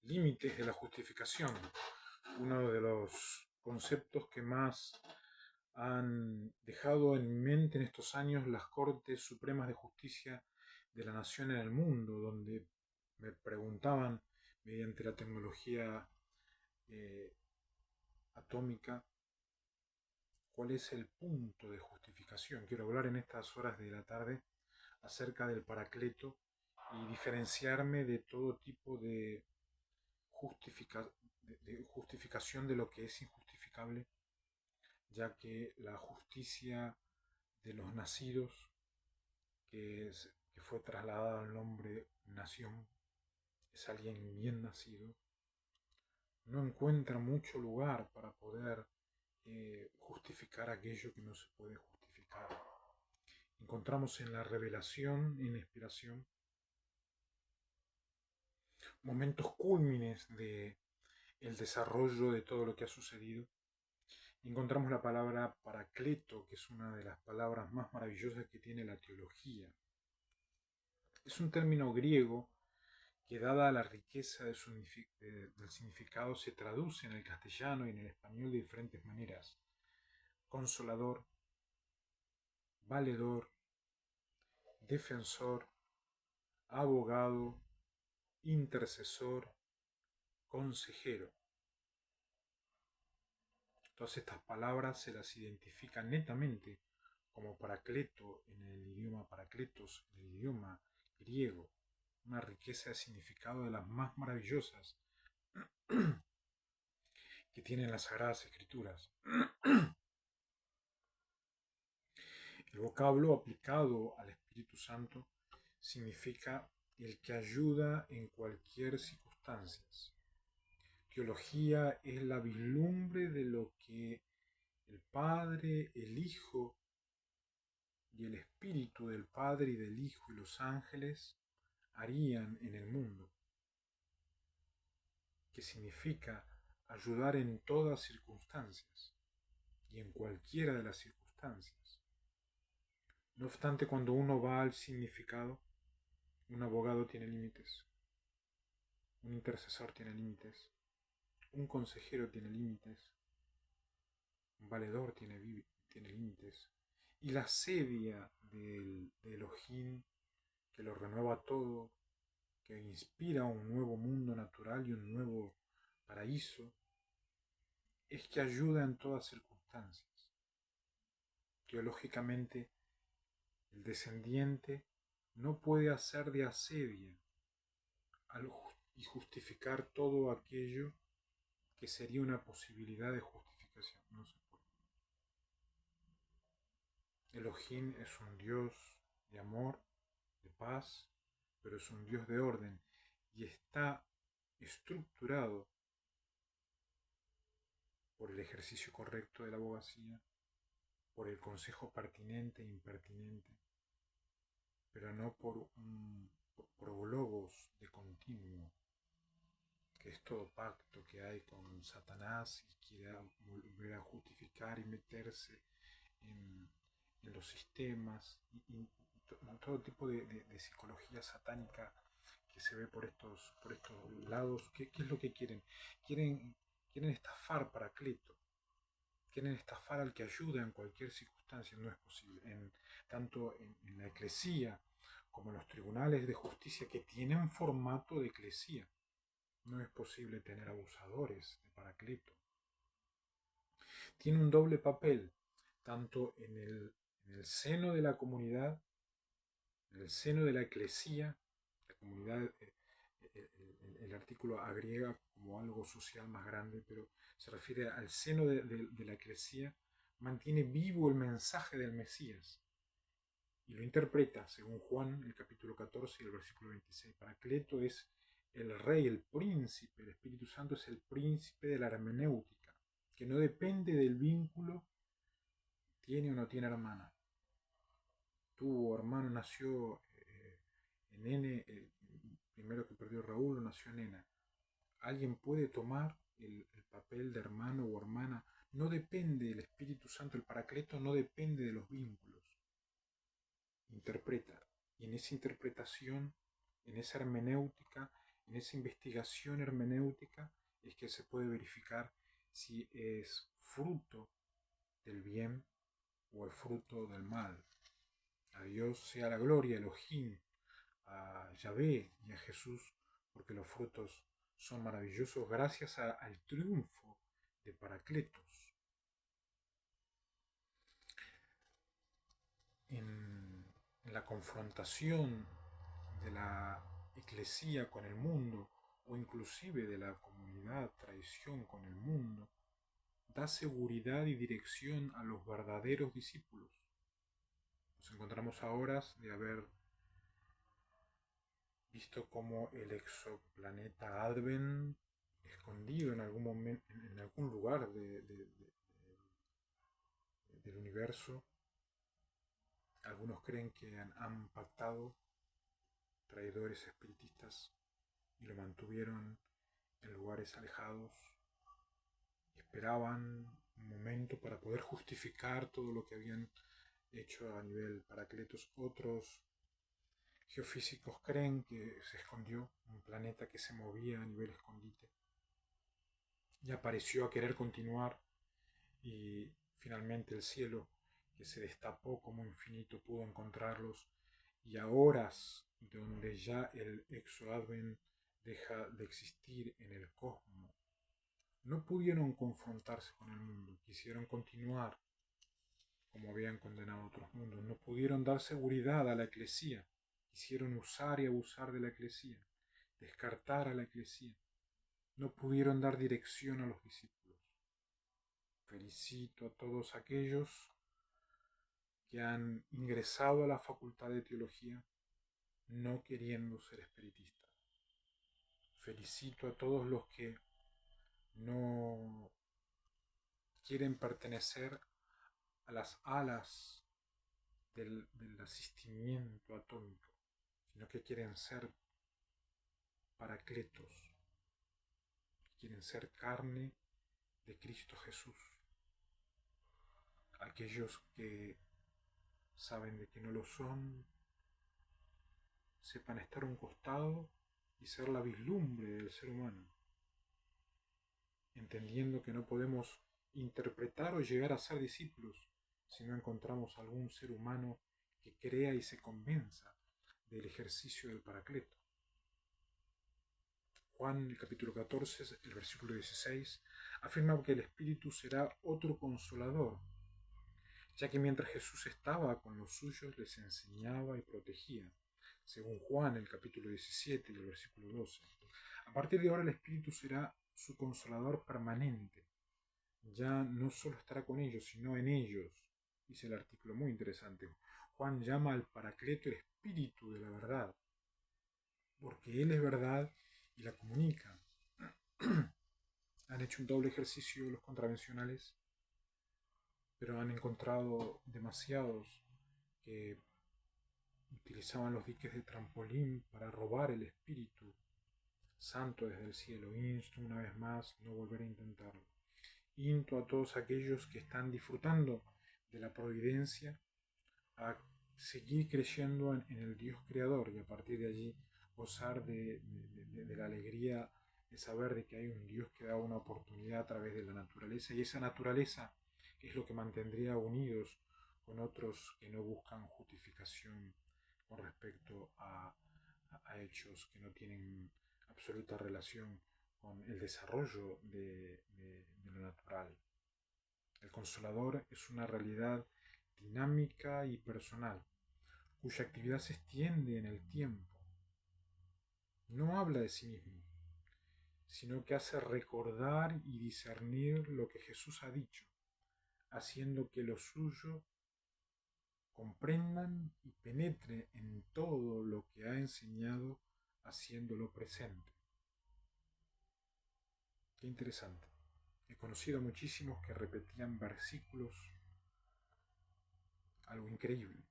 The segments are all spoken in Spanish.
límites de la justificación, uno de los conceptos que más han dejado en mente en estos años las Cortes Supremas de Justicia de la Nación en el mundo, donde me preguntaban, mediante la tecnología eh, atómica, cuál es el punto de justificación. Quiero hablar en estas horas de la tarde acerca del Paracleto y diferenciarme de todo tipo de, de justificación de lo que es injustificable, ya que la justicia de los nacidos, que fue trasladada al nombre nación, es alguien bien nacido, no encuentra mucho lugar para poder justificar aquello que no se puede justificar. Encontramos en la revelación, en la inspiración, momentos cúlmines de el desarrollo de todo lo que ha sucedido. Encontramos la palabra paracleto, que es una de las palabras más maravillosas que tiene la teología. Es un término griego que, dada la riqueza del significado, se traduce en el castellano y en el español de diferentes maneras. Consolador, valedor, defensor, abogado, intercesor, consejero. Todas estas palabras se las identifican netamente como paracleto en el idioma paracletos, en el idioma griego, una riqueza de significado de las más maravillosas que tienen las Sagradas Escrituras. El vocablo aplicado al Espíritu Santo significa el que ayuda en cualquier circunstancia. Teología es la vislumbre de lo que el Padre, el Hijo y el Espíritu del Padre y del Hijo y los ángeles harían en el mundo, que significa ayudar en todas circunstancias y en cualquiera de las circunstancias. No obstante, cuando uno va al significado, un abogado tiene límites, un intercesor tiene límites, un consejero tiene límites, un valedor tiene límites, y la sedia de Elohim, que lo renueva todo, que inspira un nuevo mundo natural y un nuevo paraíso, es que ayuda en todas circunstancias. Teológicamente, el descendiente no puede hacer de asedia y justificar todo aquello que sería una posibilidad de justificación. No se puede. Elohim es un Dios de amor, de paz, pero es un Dios de orden y está estructurado por el ejercicio correcto de la abogacía, por el consejo pertinente e impertinente, pero no por un prólogos de continuo, que es todo pacto que hay con Satanás y quiera volver a justificar y meterse en, en los sistemas y todo tipo de psicología satánica que se ve por estos lados. ¿Qué es lo que quieren? Quieren estafar Paracleto, quieren estafar al que ayuda en cualquier circunstancia. No es posible. Tanto en la eclesía como en los tribunales de justicia, que tienen formato de eclesía, no es posible tener abusadores de Paracleto. Tiene un doble papel, tanto en el seno de la comunidad, en el seno de la eclesía, la comunidad, el artículo agrega como algo social más grande, pero se refiere al seno de la eclesía, mantiene vivo el mensaje del Mesías y lo interpreta, según Juan, el capítulo 14 y el versículo 26. Paracleto es el rey, el príncipe, el Espíritu Santo es el príncipe de la hermenéutica, que no depende del vínculo, tiene o no tiene hermana. Tu hermano nació en N, el primero que perdió Raúl nació en Nena. Alguien puede tomar el papel de hermano o hermana. No depende del Espíritu Santo, el Paracleto no depende de los vínculos. Interpreta. Y en esa interpretación, en esa hermenéutica, En esa investigación hermenéutica es que se puede verificar si es fruto del bien o es fruto del mal. A Dios sea la gloria, Elohim, a Yahvé y a Jesús, porque los frutos son maravillosos gracias al triunfo de Paracletos. En la confrontación de la eclesía con el mundo, o inclusive de la comunidad tradición con el mundo, da seguridad y dirección a los verdaderos discípulos. Nos encontramos ahora de haber visto cómo el exoplaneta Advent, escondido en algún momento, en algún lugar del universo, algunos creen que han pactado traidores espiritistas y lo mantuvieron en lugares alejados. Esperaban un momento para poder justificar todo lo que habían hecho a nivel Paracletos. Otros geofísicos creen que se escondió un planeta que se movía a nivel escondite y apareció a querer continuar, y finalmente el cielo, que se destapó como infinito, pudo encontrarlos, y a horas donde ya el exoadvent deja de existir en el cosmos, no pudieron confrontarse con el mundo, quisieron continuar como habían condenado otros mundos, no pudieron dar seguridad a la eclesía, quisieron usar y abusar de la eclesía, descartar a la eclesía, no pudieron dar dirección a los discípulos. Felicito a todos aquellos que han ingresado a la facultad de teología no queriendo ser espiritistas. Felicito a todos los que no quieren pertenecer a las alas del asistimiento atómico, sino que quieren ser paracletos, quieren ser carne de Cristo Jesús. Aquellos que saben de que no lo son, sepan estar a un costado y ser la vislumbre del ser humano, entendiendo que no podemos interpretar o llegar a ser discípulos si no encontramos algún ser humano que crea y se convenza del ejercicio del Paracleto. Juan, el capítulo 14, el versículo 16, afirma que el Espíritu será otro consolador, ya que mientras Jesús estaba con los suyos les enseñaba y protegía, según Juan, el capítulo 17 y el versículo 12. A partir de ahora el Espíritu será su consolador permanente. Ya no solo estará con ellos, sino en ellos. Dice el artículo muy interesante. Juan llama al Paracleto el Espíritu de la verdad, porque Él es verdad y la comunica. Han hecho un doble ejercicio los contravencionales, pero han encontrado demasiados que utilizaban los diques de trampolín para robar el Espíritu Santo desde el cielo. Insto una vez más no volver a intentarlo. Insto a todos aquellos que están disfrutando de la providencia a seguir creyendo en el Dios creador, y a partir de allí gozar de la alegría de saber de que hay un Dios que da una oportunidad a través de la naturaleza, y esa naturaleza es lo que mantendría unidos con otros que no buscan justificación con respecto a hechos que no tienen absoluta relación con el desarrollo de lo natural. El Consolador es una realidad dinámica y personal, cuya actividad se extiende en el tiempo. No habla de sí mismo, sino que hace recordar y discernir lo que Jesús ha dicho, haciendo que lo suyo comprendan y penetre en todo lo que ha enseñado, haciéndolo presente. Qué interesante. He conocido a muchísimos que repetían versículos, algo increíble,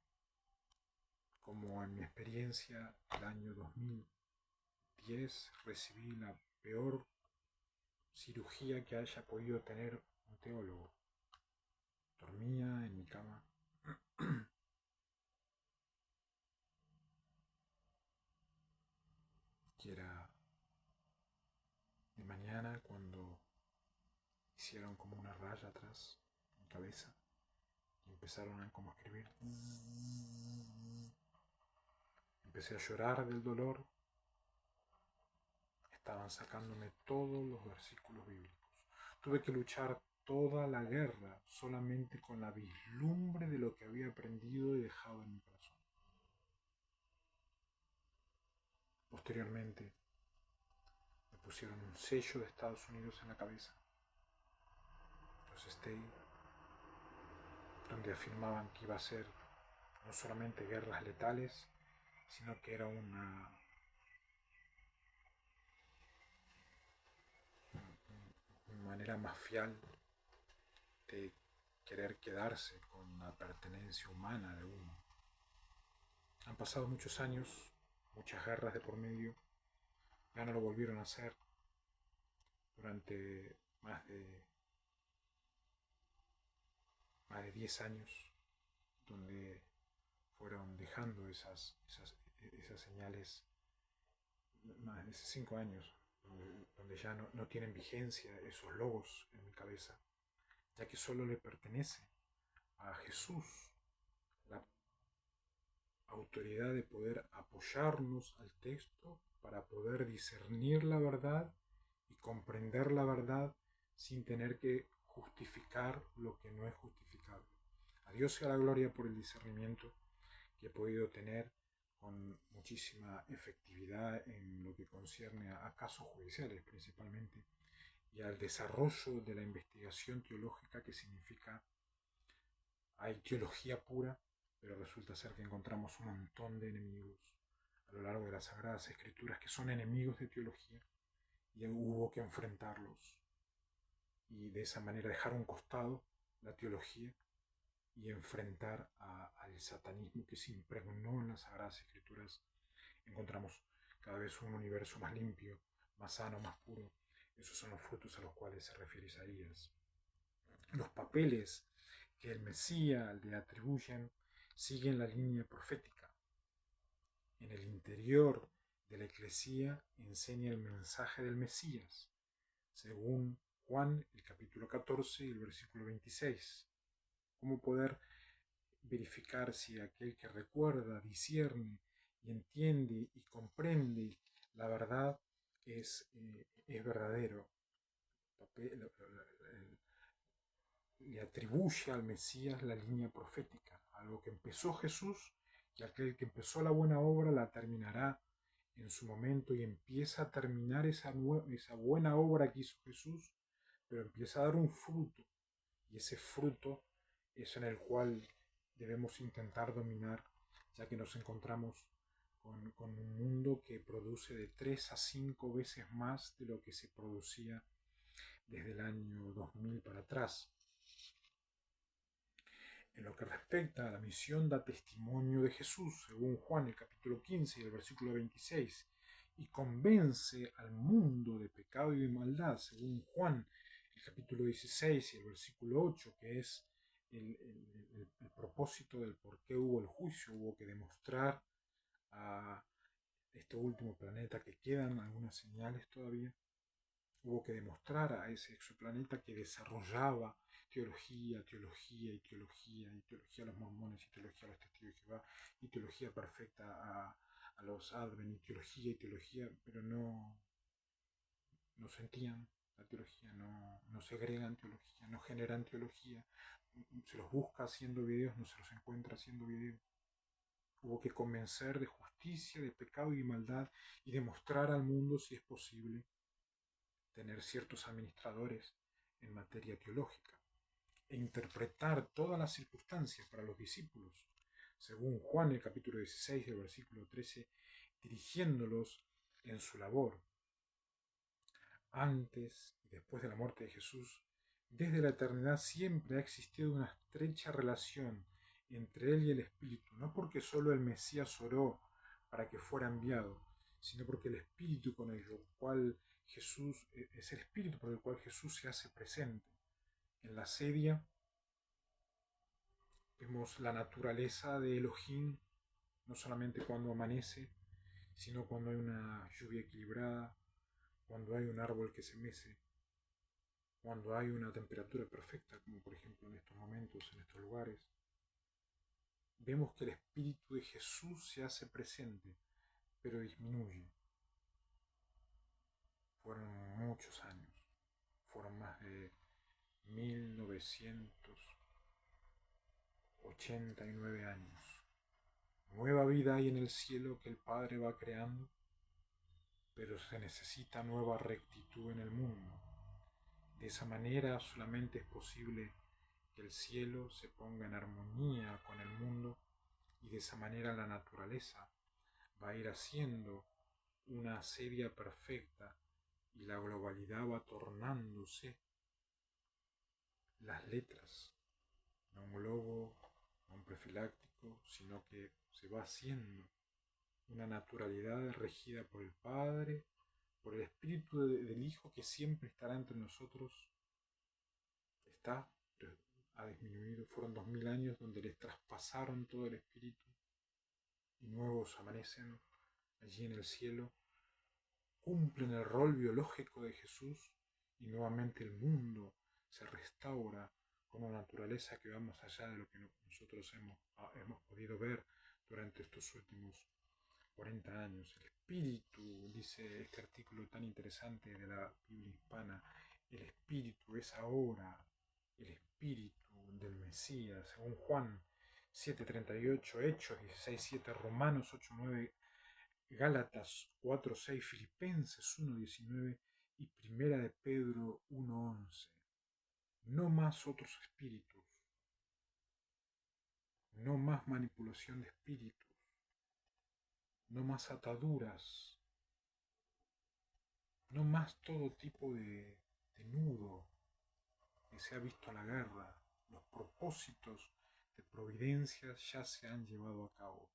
como en mi experiencia el año 2010 recibí la peor cirugía que haya podido tener un teólogo. Dormía en mi cama que era mañana cuando hicieron como una raya atrás, en cabeza, y empezaron a como escribir. Empecé a llorar del dolor. Estaban sacándome todos los versículos bíblicos. Tuve que luchar toda la guerra solamente con la vislumbre de lo que había aprendido y dejado en mi corazón. Posteriormente me pusieron un sello de Estados Unidos en la cabeza, los Stay, donde afirmaban que iba a ser no solamente guerras letales, sino que era una manera mafial de querer quedarse con la pertenencia humana de uno. Han pasado muchos años, muchas guerras de por medio, ya no lo volvieron a hacer durante más de 10 años, donde fueron dejando esas señales, más de 5 años, donde ya no tienen vigencia esos logos en mi cabeza, ya que solo le pertenece a Jesús la autoridad de poder apoyarnos al texto para poder discernir la verdad y comprender la verdad sin tener que justificar lo que no es justificable. A Dios sea la gloria por el discernimiento que he podido tener con muchísima efectividad en lo que concierne a casos judiciales principalmente y al desarrollo de la investigación teológica, que significa hay teología pura, pero resulta ser que encontramos un montón de enemigos a lo largo de las Sagradas Escrituras que son enemigos de teología y hubo que enfrentarlos y de esa manera dejar a un costado la teología y enfrentar al satanismo que se impregnó en las Sagradas Escrituras. Encontramos cada vez un universo más limpio, más sano, más puro. Esos son los frutos a los cuales se refiere Isaías. Los papeles que el Mesías le atribuyen siguen la línea profética. En el interior de la Eclesía enseña el mensaje del Mesías, según Juan, el capítulo 14 y el versículo 26. ¿Cómo poder verificar si aquel que recuerda, discierne y entiende y comprende la verdad es verdadero? Le atribuye al Mesías la línea profética, algo que empezó Jesús, y aquel que empezó la buena obra la terminará en su momento, y empieza a terminar esa buena obra que hizo Jesús, pero empieza a dar un fruto, y ese fruto es en el cual debemos intentar dominar, ya que nos encontramos con un mundo que produce de 3 a 5 veces más de lo que se producía desde el año 2000 para atrás. En lo que respecta a la misión, da testimonio de Jesús, según Juan el capítulo 15 y el versículo 26, y convence al mundo de pecado y de maldad, según Juan el capítulo 16 y el versículo 8, que es el propósito del por qué hubo el juicio. Hubo que demostrar a este último planeta que quedan algunas señales todavía. Hubo que demostrar a ese exoplaneta que desarrollaba teología a los mormones, y teología a los testigos de Jehová, y teología perfecta a los Advent, y teología, pero no sentían la teología, no segregan teología, no generan teología. Se los busca haciendo videos, no se los encuentra haciendo videos. Hubo que convencer de justicia, de pecado y de maldad, y demostrar al mundo si es posible tener ciertos administradores en materia teológica e interpretar todas las circunstancias para los discípulos, según Juan el capítulo 16, el versículo 13, dirigiéndolos en su labor. Antes y después de la muerte de Jesús, desde la eternidad siempre ha existido una estrecha relación entre él y el Espíritu, no porque solo el Mesías oró para que fuera enviado, sino porque el Espíritu con el cual Jesús es el Espíritu por el cual Jesús se hace presente. En la sedia vemos la naturaleza de Elohim, no solamente cuando amanece, sino cuando hay una lluvia equilibrada, cuando hay un árbol que se mece, cuando hay una temperatura perfecta, como por ejemplo en estos momentos, en estos lugares, vemos que el Espíritu de Jesús se hace presente, pero disminuye. Fueron muchos años, fueron más de 1989 años. Nueva vida hay en el cielo que el Padre va creando, pero se necesita nueva rectitud en el mundo. De esa manera solamente es posible que el cielo se ponga en armonía con el mundo, y de esa manera la naturaleza va a ir haciendo una serie perfecta y la globalidad va tornándose las letras, no un globo, no un profiláctico, sino que se va haciendo una naturalidad regida por el Padre, por el Espíritu del Hijo que siempre estará entre nosotros. Está, ha disminuido, fueron 2000 años donde les traspasaron todo el Espíritu y nuevos amanecen allí en el cielo, cumplen el rol biológico de Jesús y nuevamente el mundo se restaura con una naturaleza que va más allá de lo que nosotros hemos podido ver durante estos últimos 40 años. El espíritu, dice este artículo tan interesante de la Biblia hispana, el espíritu es ahora el espíritu del Mesías, según Juan 7:38, Hechos 16:7, Romanos 8:9, Gálatas 4:6, Filipenses 1:19 y Primera de Pedro 1:11. No más otros espíritus, no más manipulación de espíritus, no más ataduras, no más todo tipo de nudo que se ha visto en la guerra. Los propósitos de providencia ya se han llevado a cabo.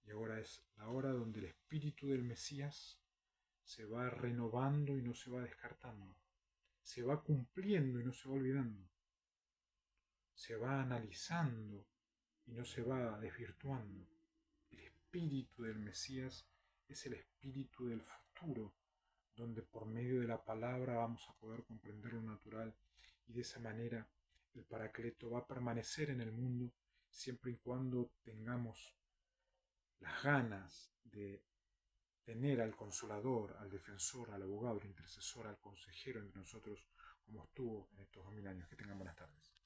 Y ahora es la hora donde el espíritu del Mesías se va renovando y no se va descartando. Se va cumpliendo y no se va olvidando. Se va analizando y no se va desvirtuando. El espíritu del Mesías es el espíritu del futuro, donde por medio de la palabra vamos a poder comprender lo natural, y de esa manera el Paracleto va a permanecer en el mundo siempre y cuando tengamos las ganas de tener al consolador, al defensor, al abogado, al intercesor, al consejero entre nosotros, como estuvo en estos 2000 años. Que tengan buenas tardes.